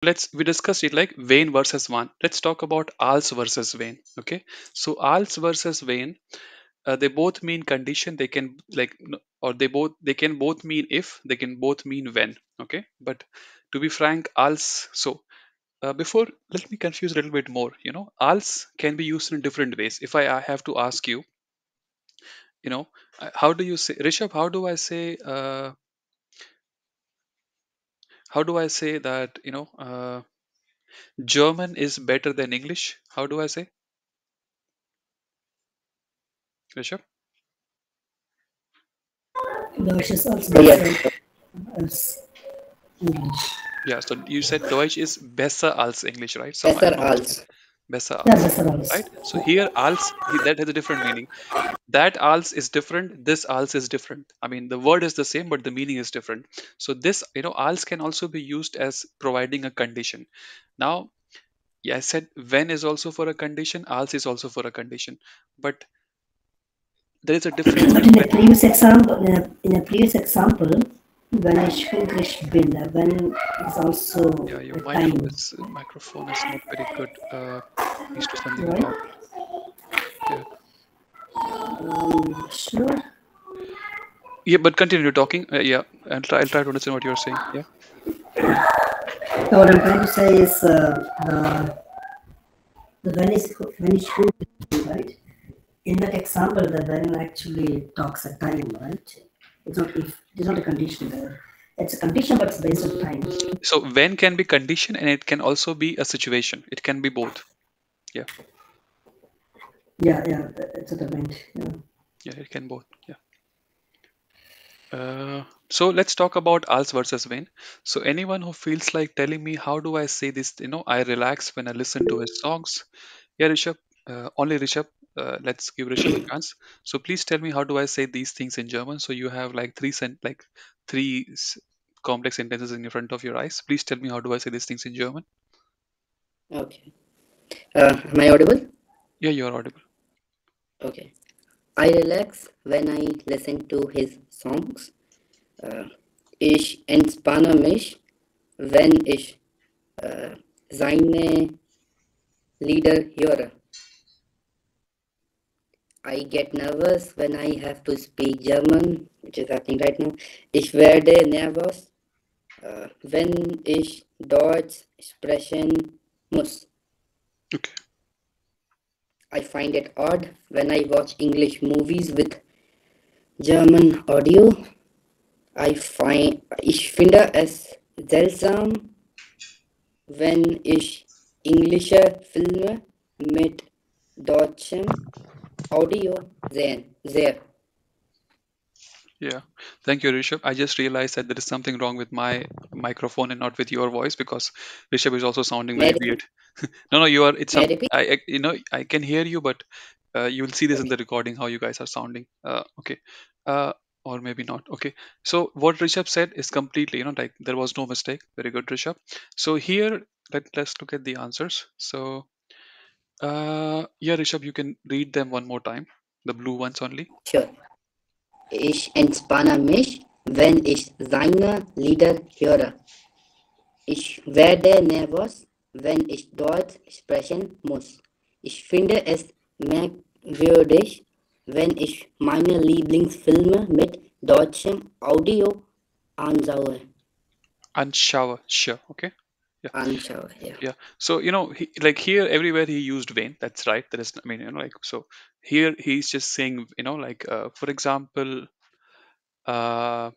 We discussed it like Wayne versus Van. Let's talk about als versus Wayne. Okay, so als versus Wayne, they both mean condition. They can or they can both mean if. They can both mean when. Okay, but to be frank, als. So before, let me confuse a little bit more. Als can be used in different ways. If I have to ask you, you know, how do you say, Rishabh? How do I say that? German is better than English. How do I say, Rishabh? Deutsch is also Yes, better as English. Yeah, so you said Deutsch is besser als English, right? So I besser don't know what als. besser Yeah, als, better also. right? So here als that has a different meaning. That als is different. This als is different. I mean, the word is the same, but the meaning is different. So this, als can also be used as providing a condition. Now, yeah, I said when is also for a condition, als is also for a condition, but there is a difference But in between. the previous example, when ich hungrig bin, when is also Yeah, your a time, microphone is not very good. Please do something right? about. Yeah. Sure. Yeah, but continue talking. Yeah, I'll try to understand what you're saying. Yeah. Now, what I'm trying to say is the when is hungry, right? In that example, the when actually talks a time, right? It's not if it is not a condition there. It's a condition, but it's based on time. So when can be condition and it can also be a situation. It can be both. Yeah. Yeah, yeah, it's what I meant. Yeah. Yeah, it can both. Yeah. So let's talk about als versus when. So anyone who feels like telling me how do I say this, I relax when I listen to his songs. Yeah, Rishabh. Only Rishabh. Let's give Rishabh a chance. So please tell me how do I say these things in German. So you have like three complex sentences in front of your eyes. Please tell me how do I say these things in German. Okay. Am I audible? Yeah, you're audible. Okay. I relax when I listen to his songs. Äh, Ich entspanne mich, wenn ich seine Lieder höre. I get nervous when I have to speak German, which is happening right now. Ich werde nervös, wenn ich Deutsch sprechen muss. Okay. I find it odd when I watch English movies with German audio. Ich finde es seltsam, wenn ich englische Filme mit deutschem Audio sehe. Yeah, thank you, Rishabh. I just realized that there is something wrong with my microphone and not with your voice because Rishabh is also sounding May I very repeat? weird. No, no, you are. It's May I some. repeat? I can hear you, but you will see this in Okay. the recording how you guys are sounding. Okay, uh, or maybe not. Okay, so what Rishabh said is completely, like there was no mistake. Very good, Rishabh. So here, let's look at the answers. So, yeah, Rishabh, you can read them one more time. The blue ones only. Sure. Ich entspanne mich, wenn ich seine Lieder höre. Ich werde nervös, wenn ich Deutsch sprechen muss. Ich finde es merkwürdig, wenn ich meine Lieblingsfilme mit deutschem Audio anschaue. And shower, sure. Okay. Yeah. Anschaue, ja. Yeah. So, like here, everywhere he used Wayne. That's right. That is, I mean, like, so here he's just saying, for example, uh,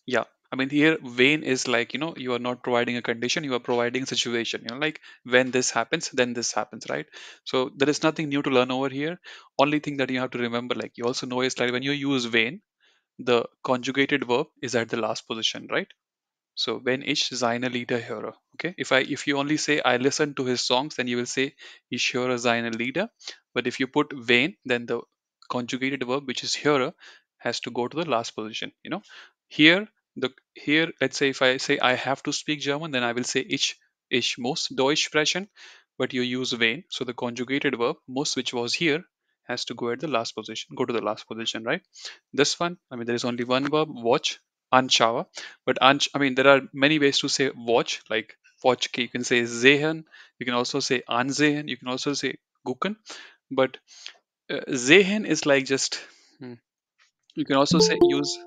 yeah. I mean, here Wayne is like, you are not providing a condition, you are providing a situation, like when this happens, then this happens, right? So there is nothing new to learn over here. Only thing that you have to remember, like you also know, is like when you use Wayne, the conjugated verb is at the last position, right? So wenn ich seine Lieder höre. Okay. If you only say I listen to his songs, then you will say ich höre seine Lieder. But if you put wenn, then the conjugated verb, which is höre, has to go to the last position. Here here, let's say if I say I have to speak German, then I will say ich muss Deutsch sprechen. But you use wenn, so the conjugated verb muss, which was here, has to go at the last position. Go to the last position, right? This one, I mean, there is only one verb, watch. anschaue. But I mean, there are many ways to say watch. Like watch, you can say sehen. You can also say ansehen. You can also say gucken. But sehen is like just. You can also say use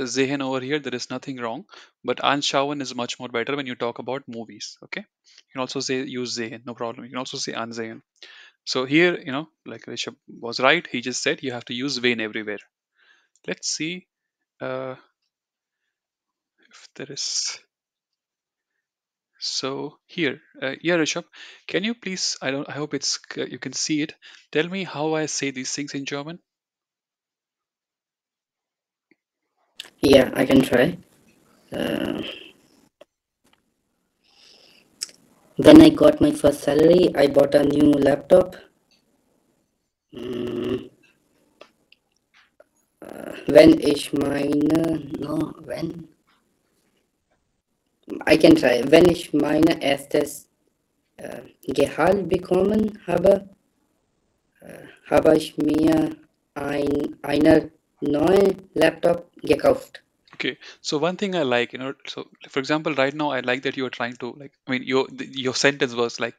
sehen over here. There is nothing wrong. But anschauen is much more better when you talk about movies. Okay. You can also say use sehen. No problem. You can also say ansehen. So here, like Rishabh was right. He just said you have to use Wayne everywhere. Let's see if there is. So here, yeah, Rishabh, can you please? I don't. I hope you can see it. Tell me how I say these things in German. Yeah, I can try. Uh, when I got my first salary, I bought a new laptop. Mm, when ich meine, no, when I can try. Wenn ich meine erstes Gehalt bekommen habe, habe ich mir einen neuen Laptop gekauft. Okay, so one thing I like, so for example, right now I like that you are trying to like, I mean, your sentence was like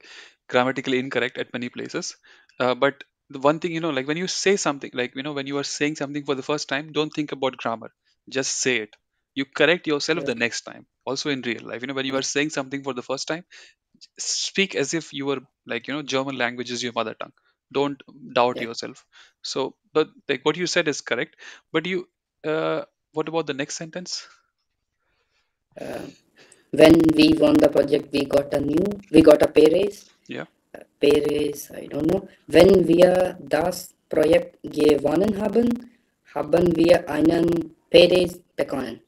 grammatically incorrect at many places, but the one thing, like when you say something, like when you are saying something for the first time, don't think about grammar, just say it. You correct yourself Yeah, the next time. Also in real life, when you are saying something for the first time, speak as if you were like German language is your mother tongue. Don't doubt yeah. yourself. So, but like what you said is correct, but you uh, what about the next sentence? Uh, when we won the project, we got a pay raise. Yeah. Pay raise, I don't know. Wenn wir das Projekt gewonnen haben, haben wir einen Pay raise bekommen.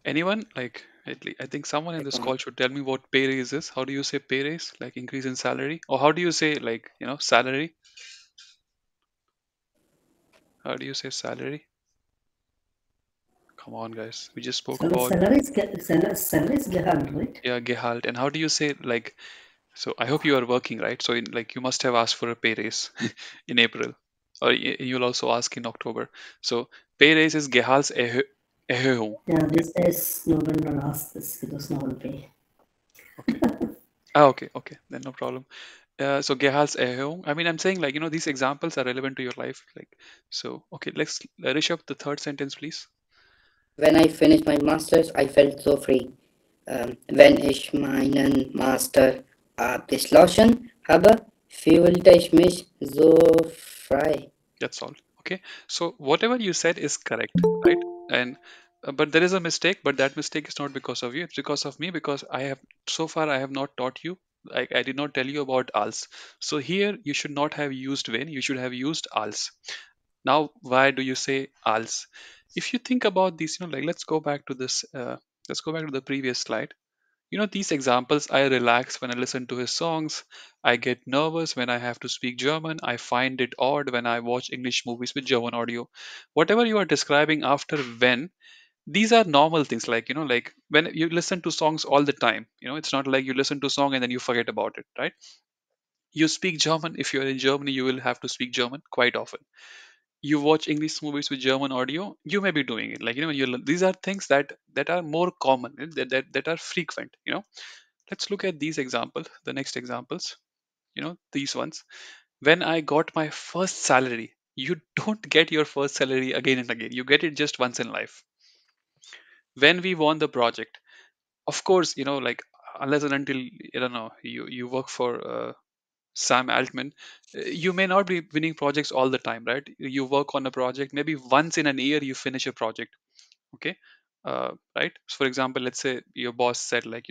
Anyone like I think someone in this call Bekommen. should tell me what pay raise is. How do you say pay raise? Like increase in salary, or how do you say like salary? How do you say salary? Come on, guys. We just spoke So about salary is Gehalt, right? yeah Gehalt, and how do you say like? So I hope you are working, right? So like you must have asked for a pay raise in April, or you'll also ask in October. So pay raise is Erhöhung. Yeah, Okay. these days no one will ask this because no one pay. Okay. Ah, okay. Okay. Then no problem. So Gehaltserhöhung. I mean, I'm saying like these examples are relevant to your life. Like so. Okay. Let's Rishabh, the third sentence, please. When I finished my masters, I felt so free. Wenn ich meinen Master abgeschlossen habe, fühlte ich mich so frei. That's all. Okay. So whatever you said is correct, right? And but there is a mistake, but that mistake is not because of you. It's because of me because I have so far I have not taught you. I did not tell you about als. So here you should not have used when. You should have used als. Now, why do you say als? If you think about this, like let's go back to this. Let's go back to the previous slide. These examples, I relax when I listen to his songs. I get nervous when I have to speak German. I find it odd when I watch English movies with German audio. Whatever you are describing after when, these are normal things. Like, like when you listen to songs all the time, it's not like you listen to a song and then you forget about it, right? You speak German. If you're in Germany, you will have to speak German quite often. You watch English movies with German audio, you may be doing it. Like, these are things that are more common, that are frequent, Let's look at these examples, the next examples, these ones. When I got my first salary, you don't get your first salary again and again. You get it just once in life. When we won the project, of course, like unless and until, I don't know, you work for Sam Altman, you may not be winning projects all the time, right? You work on a project, maybe once in an year you finish a project. Okay. Right, so for example, let's say your boss said like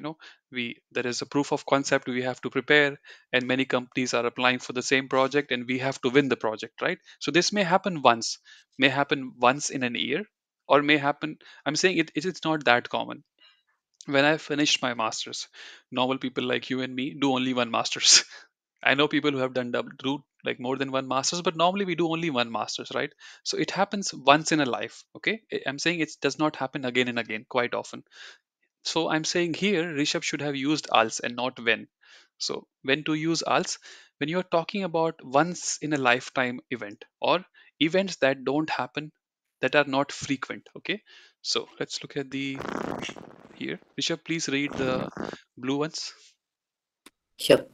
we there is a proof of concept we have to prepare, and many companies are applying for the same project and we have to win the project, right? So this may happen once in an year, or may happen, I'm saying it's not that common. When I finished my masters, normal people like you and me do only one masters. I know people who have done double do like more than one masters, but normally we do only one masters, right? So it happens once in a life. Okay, I'm saying it does not happen again and again quite often. So I'm saying here Rishabh should have used als and not when. So when to use als? When you're talking about once in a lifetime event, or events that don't happen. that are not frequent. Okay, so let's look at the here. Rishabh, please read the blue ones. Sure.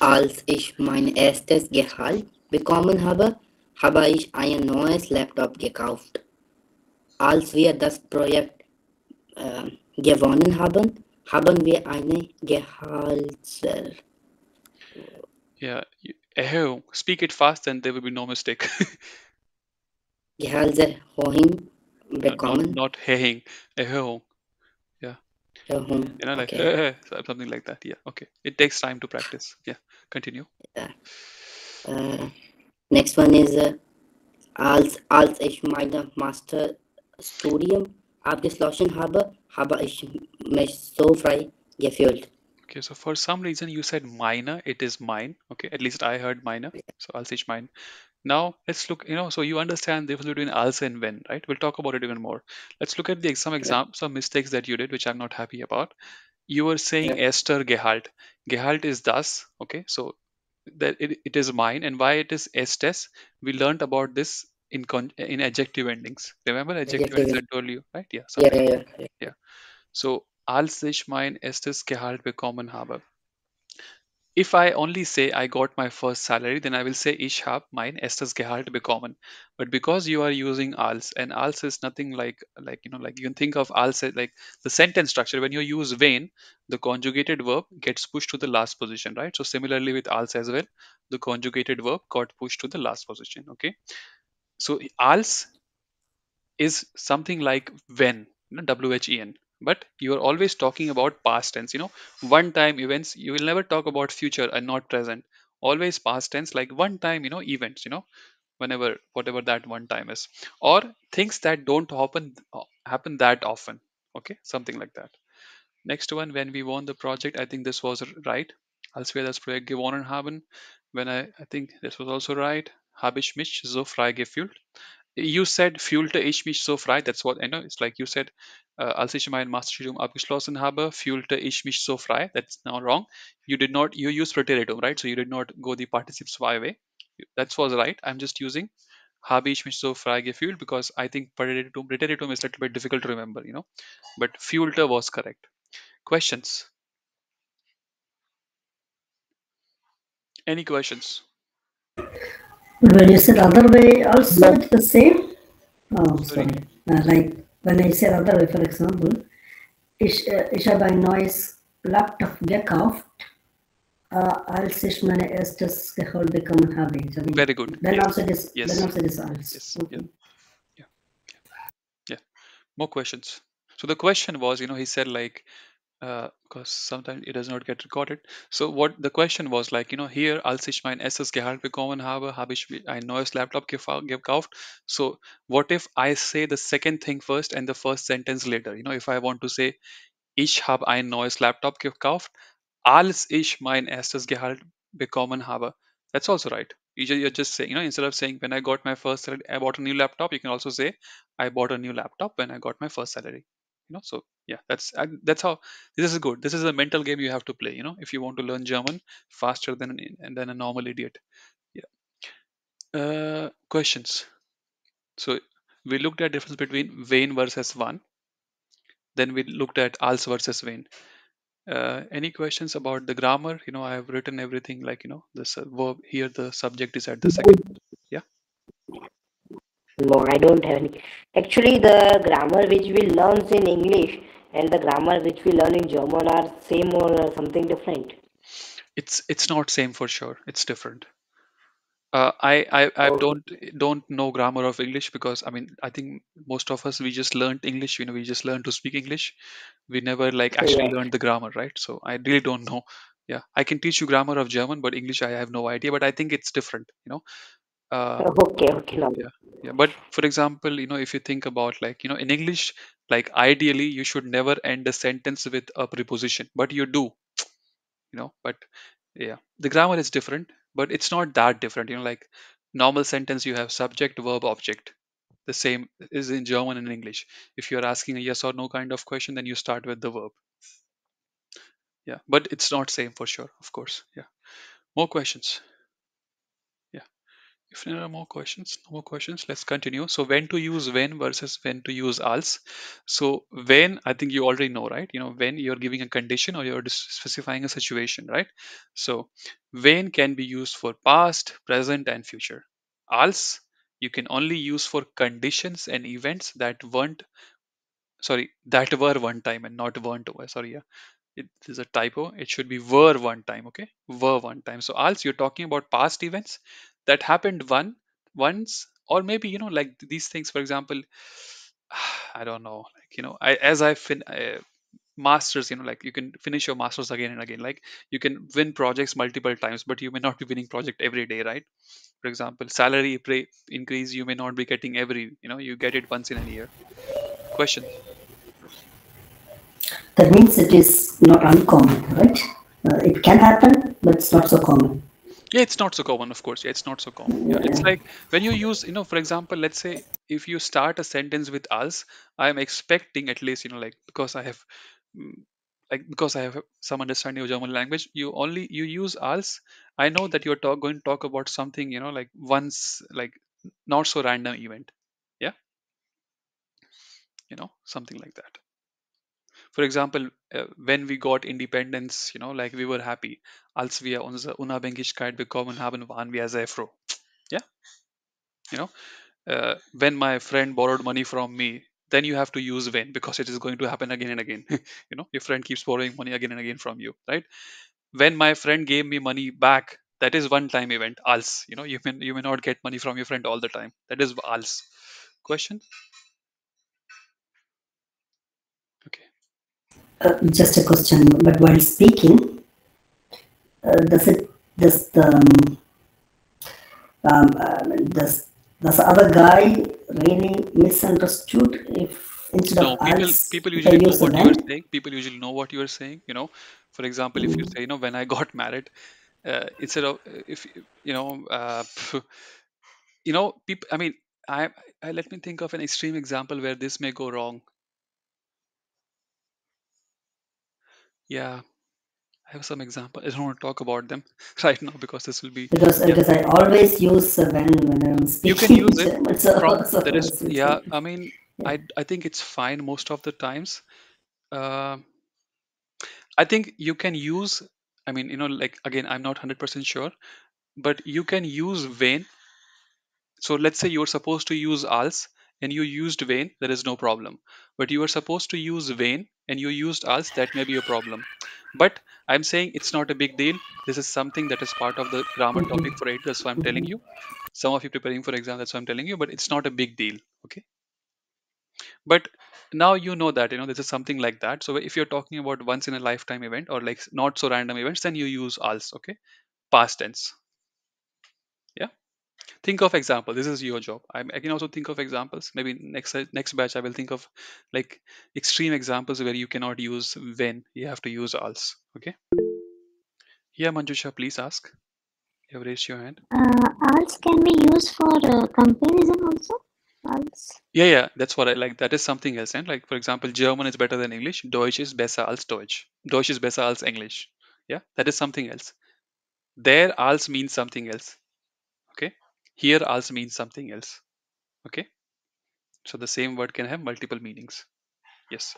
Als ich mein erstes Gehalt bekommen habe, habe ich ein neues Laptop gekauft. Als wir das Projekt gewonnen haben, haben wir eine Gehaltserhöhung Yeah, speak it fast and there will be no mistake. Not bekommen. not hehing, eho. Yeah, like Okay. something like that. Yeah, okay. It takes time to practice. Yeah, continue. Uh, uh, Next one is als ich meine Masterstudium abgeschlossen habe, habe ich mich so frei gefühlt. Okay, so for some reason you said minor, it is mine. Okay, at least I heard minor, so I'll say mine. Now let's look, so you understand the difference between also and when, right? We'll talk about it even more. Let's look at some mistakes that you did, which I'm not happy about. You were saying Yeah, Esther Gehalt. Gehalt is thus, okay, so that it is mine, and why it is Estes, we learned about this in adjective endings. Remember adjective endings adjective. I told you, right? Yeah, Yeah, something yeah, like yeah. that. Yeah. So als ich mein erstes Gehalt bekommen habe. If I only say I got my first salary, then I will say ich habe mein erstes Gehalt bekommen. But because you are using als, and als is nothing like you can think of als as like the sentence structure. When you use wenn, the conjugated verb gets pushed to the last position, right? So similarly with als as well, the conjugated verb got pushed to the last position. Okay. So als is something like when, when, but you are always talking about past tense, one time events. You will never talk about future and not present. Always past tense, like one time, events, whenever whatever that one time is, or things that don't happen that often. Okay, something like that. Next one, when we won the project, I think this was right. Als wir das Projekt gewonnen haben, when I think this was also right. Habe ich mich so frei gefühlt. You said fühlte ich mich so frei. That's what I know. It's like you said, als ich mein Masterstudium abgeschlossen habe, fühlte ich mich so frei. That's now wrong. You did not. You used preteritum, right? So you did not go the participle zwei way. That was right. I'm just using habe ich mich so frei gefühlt because I think preteritum is a little bit difficult to remember, But fühlte was correct. Questions? Any questions? When you said other way, also it's the same. Oh, Sorry. sorry. Like when I said other way, for example, ich habe ein neues Laptop gekauft, als ich meine erstes Gehalt bekommen habe. So, Very good. then Yes. also this, then Yes. also this als. Yes. Yeah. Okay. Yeah. Yeah. More questions. So the question was, he said like, because sometimes it does not get recorded. So what the question was like, hier, als ich mein erstes Gehalt bekommen habe ich ein neues Laptop gekauft. So what if I say the second thing first and the first sentence later? If I want to say, ich habe ein neues Laptop gekauft, als ich mein erstes Gehalt bekommen habe. That's also right. You're just saying, instead of saying when I got my first salary, I bought a new laptop, you can also say I bought a new laptop when I got my first salary. So yeah, that's how this is good. This is a mental game you have to play. If you want to learn German faster than a normal idiot. Yeah. Questions. So we looked at difference between Wayne versus Van. Then we looked at als versus Wayne. Any questions about the grammar? I have written everything like, this verb here, the subject is at the second. Yeah. No, I don't have any. Actually, the grammar which we learn in English and the grammar which we learn in German are same or something different. It's not same for sure. It's different. I Okay. don't know grammar of English because I think most of us we just learned English. We just learned to speak English. We never like actually Yeah. learned the grammar, right? So I really don't know. Yeah, I can teach you grammar of German, but English I have no idea. But I think it's different. Uh, Okay. Okay. Now. yeah, yeah. But for example, if you think about like in English, like ideally you should never end a sentence with a preposition, but you do. But yeah, the grammar is different, but it's not that different. Like normal sentence, you have subject, verb, object. The same is in German and English. If you're asking a yes or no kind of question, then you start with the verb. Yeah, but it's not same for sure, of course. Yeah. More questions. Yeah. If there are more questions, no more questions, let's continue. So when to use when versus when to use als. So when, I think you already know, right? When you're giving a condition or you're specifying a situation, right? So when can be used for past, present, and future. Als you can only use for conditions and events that weren't, sorry, that were one time and not weren't. Sorry, yeah, it is a typo. It should be were one time. Okay, were one time. So also you're talking about past events that happened once, or maybe like these things. For example, I don't know, like as I masters, like you can finish your masters again and again. Like you can win projects multiple times, but you may not be winning project every day, right? For example, salary increase you may not be getting every, you get it once in a year. Question. That means it is not uncommon, right? It can happen, but it's not so common. Yeah, it's not so common, of course. Yeah, it's not so common. Yeah, it's like when you use, for example, let's say if you start a sentence with us, I'm expecting at least, like mm, because I have some understanding of German language, you use als. I know that you're going to talk about something, like once, like not so random event. Yeah, something like that. For example, when we got independence, like we were happy. Als wir unsere Unabhängigkeit bekommen haben, waren wir sehr froh. Yeah, you know when my friend borrowed money from me, then you have to use when, because it is going to happen again and again. Your friend keeps borrowing money again and again from you, right? When my friend gave me money back, that is one time event, als. You may not get money from your friend all the time. That is als. Question. Okay. Just a question, but while speaking, does the does the other guy really misunderstood if instead of No, people als people they usually know use a what you are when? saying. People usually know what you are saying. For example, if you say, when I got married, instead of if people, I mean, I, let me think of an extreme example where this may go wrong. Yeah, I have some example. I don't want to talk about them right now because this will be, Because yeah. because I always use when I'm You can speaking use it German, so from so there I is, was yeah. thinking, I mean, yeah. I think it's fine most of the times. Uh, I think you can use. I mean, like again, I'm not 100% sure, but you can use when. So let's say you're supposed to use als and you used Wayne, there is no problem. But you are supposed to use Wayne and you used als, that may be a problem. But I'm saying it's not a big deal. This is something that is part of the grammar topic for 8. That's why I'm telling you. Some of you preparing for exam, that's why I'm telling you, but it's not a big deal. Okay. But now you know that, this is something like that. So if you're talking about once in a lifetime event or like not so random events, then you use als. Okay. Past tense. Yeah. Think of example. This is your job. I can also think of examples. Maybe next batch I will think of like extreme examples where you cannot use when, you have to use als. Okay. Yeah, Manjusha, please ask. You have raised your hand. Alts can be used for comparison also. Alts. Yeah, that's what I like. That is something else. And like for example, German is better than English. Deutsch is besser als Deutsch. Deutsch is besser als English. Yeah, that is something else. There als means something else. Okay. Here als means something else. Okay. So the same word can have multiple meanings. Yes.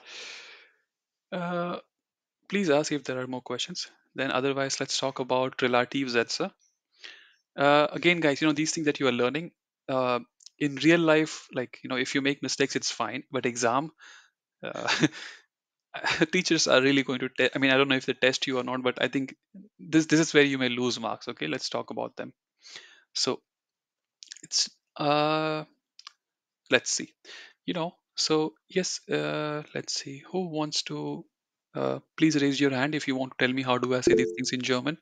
Uh, Please ask if there are more questions. Then otherwise, let's talk about relative Sätze. Again, guys, these things that you are learning in real life, like if you make mistakes, it's fine. But exam, uh, teachers are really going to. I mean, I don't know if they test you or not, but I think this is where you may lose marks. Okay, let's talk about them. So it's let's see. So yes, let's see. Who wants to? Please raise your hand if you want to tell me how do I say these things in German.